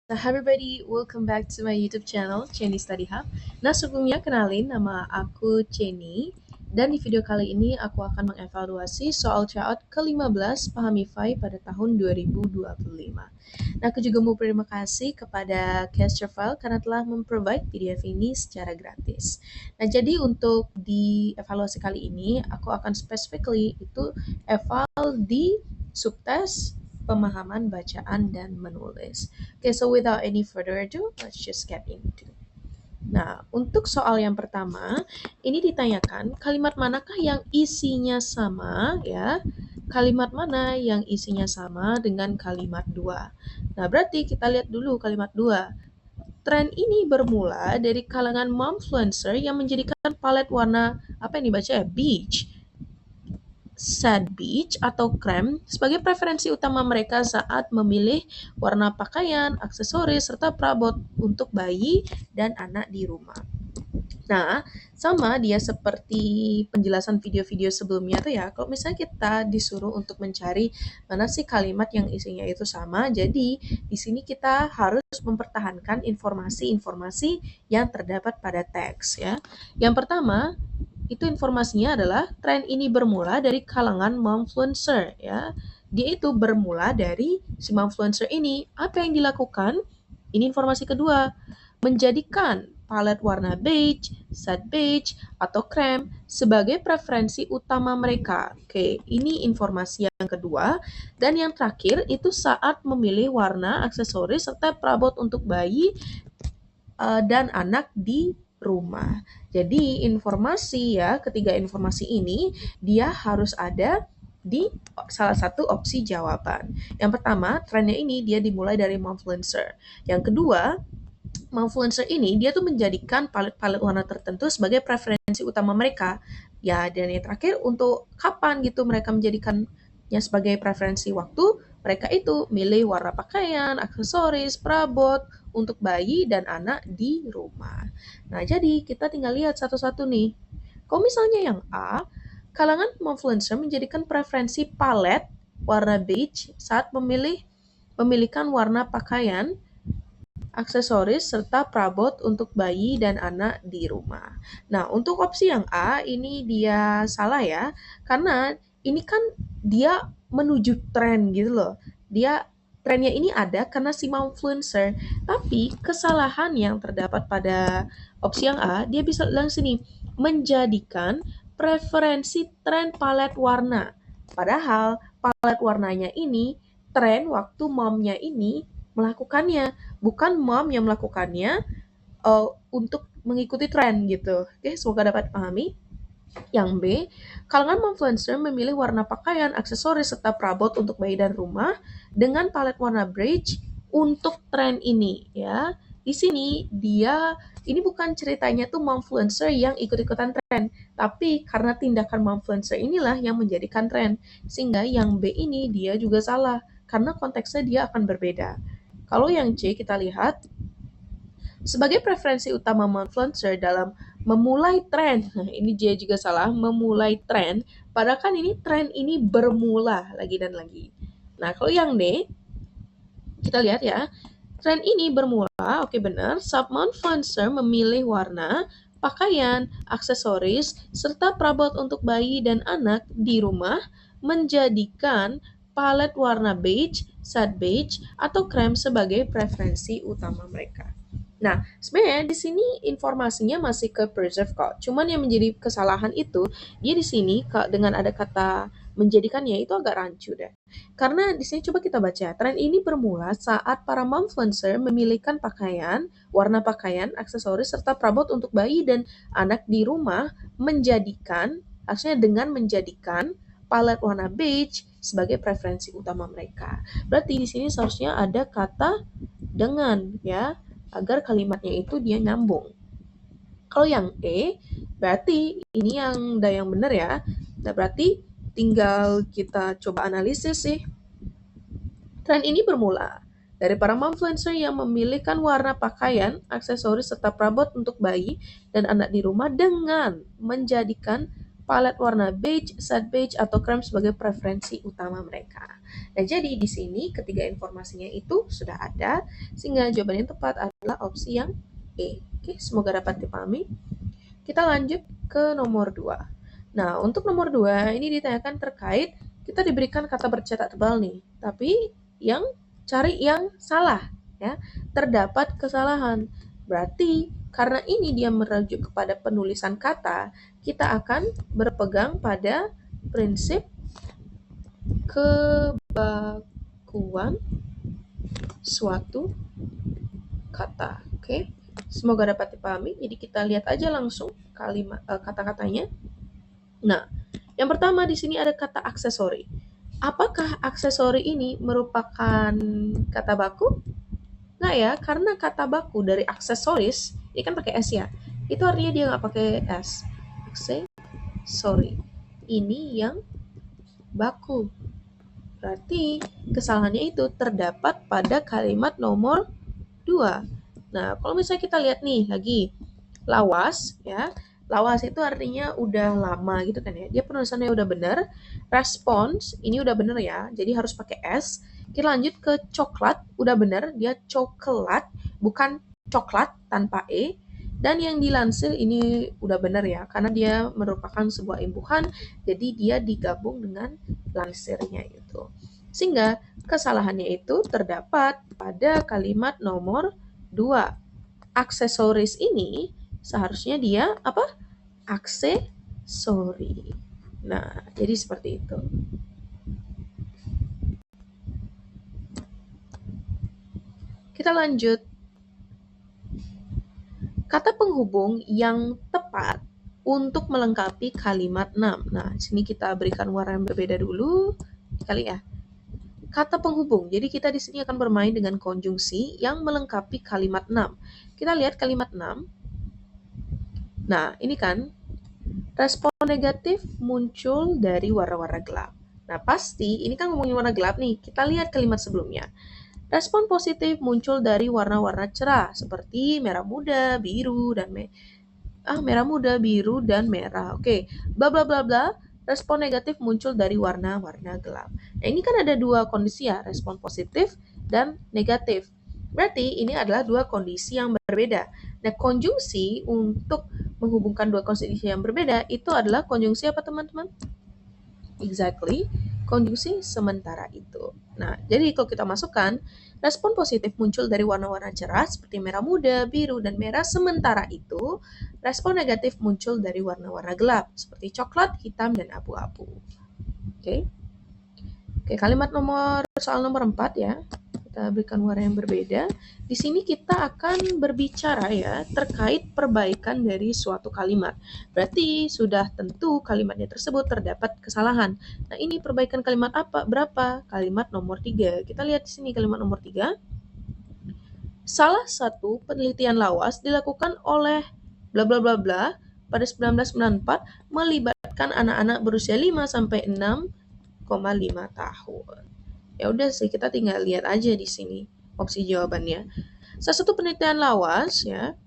Hi everybody, welcome back to my YouTube channel, Chenny Study Hub. Nah, sebelumnya kenalin nama aku Chenny. Dan di video kali ini aku akan mengevaluasi soal tryout ke-15 Pahami FI pada tahun 2025. Nah, aku juga mau berterima kasih kepada Capture File karena telah memprovide PDF ini secara gratis. Nah, jadi untuk di evaluasi kali ini, aku akan specifically itu eval di subtes pemahaman bacaan dan menulis. Okay, so without any further ado, let's just get into. Nah, untuk soal yang pertama, ini ditanyakan kalimat manakah yang isinya sama ya? Kalimat mana yang isinya sama dengan kalimat dua? Nah, berarti kita lihat dulu kalimat dua. Tren ini bermula dari kalangan momfluencer yang menjadikan palet warna apa ini baca ya? Beige, sad beige atau krem sebagai preferensi utama mereka saat memilih warna pakaian, aksesoris, serta perabot untuk bayi dan anak di rumah. Nah, sama dia seperti penjelasan video-video sebelumnya tuh ya, kalau misalnya kita disuruh untuk mencari mana sih kalimat yang isinya itu sama, jadi di sini kita harus mempertahankan informasi-informasi yang terdapat pada teks ya. Yang pertama, itu informasinya adalah tren ini bermula dari kalangan momfluencer ya. Dia itu bermula dari si momfluencer ini. Apa yang dilakukan? Ini informasi kedua, menjadikan palet warna beige, sad beige, atau krem sebagai preferensi utama mereka. Oke, ini informasi yang kedua. Dan yang terakhir itu saat memilih warna, aksesoris, serta perabot untuk bayi dan anak di rumah. Jadi informasi ya, ketiga informasi ini dia harus ada di salah satu opsi jawaban. Yang pertama, trennya ini dia dimulai dari momfluencer. Yang kedua, momfluencer ini dia tuh menjadikan palet-palet warna tertentu sebagai preferensi utama mereka. Ya, dan yang terakhir untuk kapan gitu mereka menjadikannya sebagai preferensi waktu, mereka itu milih warna pakaian, aksesoris, perabot untuk bayi dan anak di rumah. Nah, jadi kita tinggal lihat satu-satu nih. Kalau misalnya yang A, kalangan momfluencer menjadikan preferensi palet warna beige saat memilihkan warna pakaian, aksesoris, serta perabot untuk bayi dan anak di rumah. Nah, untuk opsi yang A, ini dia salah ya, karena ini kan dia menuju tren gitu loh. Trennya ini ada karena si influencer, tapi kesalahan yang terdapat pada opsi yang A, dia bisa bilang sini, menjadikan preferensi tren palet warna. Padahal palet warnanya ini, tren waktu momnya ini melakukannya, bukan mom yang melakukannya untuk mengikuti tren gitu. Oke, semoga dapat dipahami. Yang B, kalangan influencer memilih warna pakaian, aksesoris, serta perabot untuk bayi dan rumah dengan palet warna beige untuk tren ini ya. Di sini ini bukan ceritanya tuh momfluencer yang ikut-ikutan tren, tapi karena tindakan momfluencer inilah yang menjadikan tren. Sehingga yang B ini dia juga salah karena konteksnya dia akan berbeda. Kalau yang C kita lihat sebagai preferensi utama influencer dalam memulai tren. Nah, ini dia juga salah, memulai tren. Padahal kan ini tren ini bermula lagi dan lagi. Nah, kalau yang D, kita lihat ya. Tren ini bermula, oke benar, saat influencer memilih warna, pakaian, aksesoris, serta perabot untuk bayi dan anak di rumah menjadikan palet warna beige, sad beige, atau krem sebagai preferensi utama mereka. Nah, sebenarnya di sini informasinya masih ke preserve kok. Cuman yang menjadi kesalahan itu, dia di sini dengan ada kata menjadikannya itu agak rancu deh. Karena di sini coba kita baca, tren ini bermula saat para momfluencer memilihkan pakaian, warna pakaian, aksesoris, serta perabot untuk bayi dan anak di rumah artinya dengan menjadikan palet warna beige sebagai preferensi utama mereka. Berarti di sini seharusnya ada kata dengan ya, agar kalimatnya itu dia nyambung. Kalau yang E, berarti ini yang benar ya. Nah, berarti tinggal kita coba analisis sih. Tren ini bermula dari para influencer yang memilihkan warna pakaian, aksesoris, serta perabot untuk bayi dan anak di rumah dengan menjadikan palet warna beige, sad beige, atau krem sebagai preferensi utama mereka. Nah, jadi di sini ketiga informasinya itu sudah ada, sehingga jawaban yang tepat adalah opsi yang E. Oke, semoga dapat dipahami. Kita lanjut ke nomor 2. Nah, untuk nomor 2 ini ditanyakan terkait kita diberikan kata bercetak tebal nih, tapi yang cari yang salah ya. Terdapat kesalahan. Berarti karena ini dia merujuk kepada penulisan kata, kita akan berpegang pada prinsip kebakuan suatu kata. Oke. Semoga dapat dipahami. Jadi kita lihat aja langsung kata-katanya. Nah, yang pertama di sini ada kata aksesori. Apakah aksesori ini merupakan kata baku? Nggak ya, karena kata baku dari aksesoris, ini kan pakai S ya. Itu artinya dia nggak pakai S. Aksesori. Ini yang baku. Berarti kesalahannya itu terdapat pada kalimat nomor 2. Nah, kalau misalnya kita lihat nih lagi, lawas ya. Lawas itu artinya udah lama gitu kan ya. Dia penulisannya udah bener. Respons ini udah bener ya. Jadi harus pakai S. Kita lanjut ke coklat, udah bener. Dia coklat, bukan coklat tanpa E. Dan yang dilansir ini udah bener ya. Karena dia merupakan sebuah imbuhan. Jadi dia digabung dengan lansirnya itu. Sehingga kesalahannya itu terdapat pada kalimat nomor 2. Aksesoris ini seharusnya dia apa? Aksesori. Nah, jadi seperti itu. Kita lanjut. Kata penghubung yang tepat untuk melengkapi kalimat 6. Nah, sini kita berikan warna yang berbeda dulu. Kali ya. Kata penghubung. Jadi kita di sini akan bermain dengan konjungsi yang melengkapi kalimat 6. Kita lihat kalimat 6. Nah, ini kan respon negatif muncul dari warna-warna gelap. Nah, pasti ini kan ngomongin warna gelap nih. Kita lihat kalimat sebelumnya. Respon positif muncul dari warna-warna cerah seperti merah muda, biru, dan merah muda, biru, dan merah. Oke, bla bla bla bla. Respon negatif muncul dari warna-warna gelap. Nah, ini kan ada dua kondisi ya, respon positif dan negatif. Berarti ini adalah dua kondisi yang berbeda. Nah, konjungsi untuk menghubungkan dua kondisi yang berbeda itu adalah konjungsi apa teman-teman? Exactly, konjungsi sementara itu. Nah, jadi kalau kita masukkan, respon positif muncul dari warna-warna cerah seperti merah muda, biru, dan merah. Sementara itu, respon negatif muncul dari warna-warna gelap seperti coklat, hitam, dan abu-abu. Oke. Oke, kalimat soal nomor 4 ya. Kita berikan warna yang berbeda. Di sini kita akan berbicara ya terkait perbaikan dari suatu kalimat. Berarti sudah tentu kalimatnya tersebut terdapat kesalahan. Nah, ini perbaikan kalimat apa? Berapa? Kalimat nomor 3. Kita lihat di sini kalimat nomor 3. Salah satu penelitian lawas dilakukan oleh bla bla bla bla pada 1994 melibatkan anak-anak berusia 5 sampai 6,5 tahun. Ya udah sih, kita tinggal lihat aja di sini opsi jawabannya. Salah satu penelitian lawas ya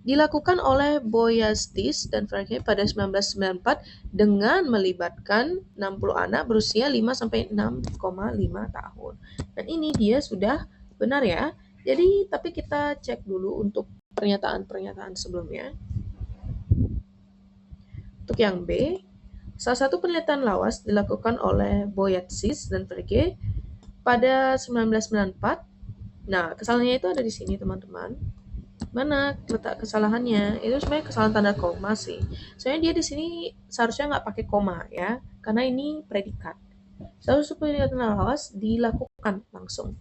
dilakukan oleh Boyastis dan Franke pada 1994 dengan melibatkan 60 anak berusia 5 sampai 6,5 tahun. Dan ini dia sudah benar ya. Jadi tapi kita cek dulu untuk pernyataan-pernyataan sebelumnya. Untuk yang B, salah satu penelitian lawas dilakukan oleh Boyastis dan Franke pada 1994. Nah, kesalahannya itu ada di sini, teman-teman. Mana letak kesalahannya? Itu sebenarnya kesalahan tanda koma sih. Soalnya dia di sini seharusnya nggak pakai koma ya, karena ini predikat. Salah satu penelitian lawas dilakukan langsung.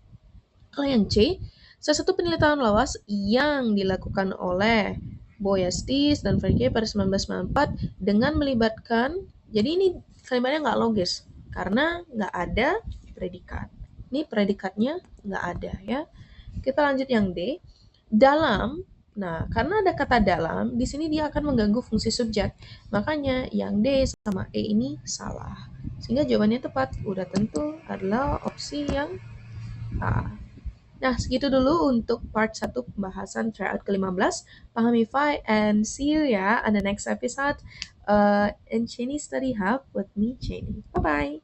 Kalau yang C, salah satu penelitian lawas yang dilakukan oleh Boyastis dan Franke pada 1994 dengan melibatkan, jadi ini kalimatnya nggak logis, karena nggak ada predikat. Ini predikatnya nggak ada ya. Kita lanjut yang D. Dalam, nah karena ada kata dalam, di sini dia akan mengganggu fungsi subjek. Makanya yang D sama E ini salah. Sehingga jawabannya tepat udah tentu adalah opsi yang A. Nah, segitu dulu untuk part 1 pembahasan tryout ke-15. Pahami Fi and see you ya on the next episode. in Cheney Study Hub with me, Cheney. Bye bye.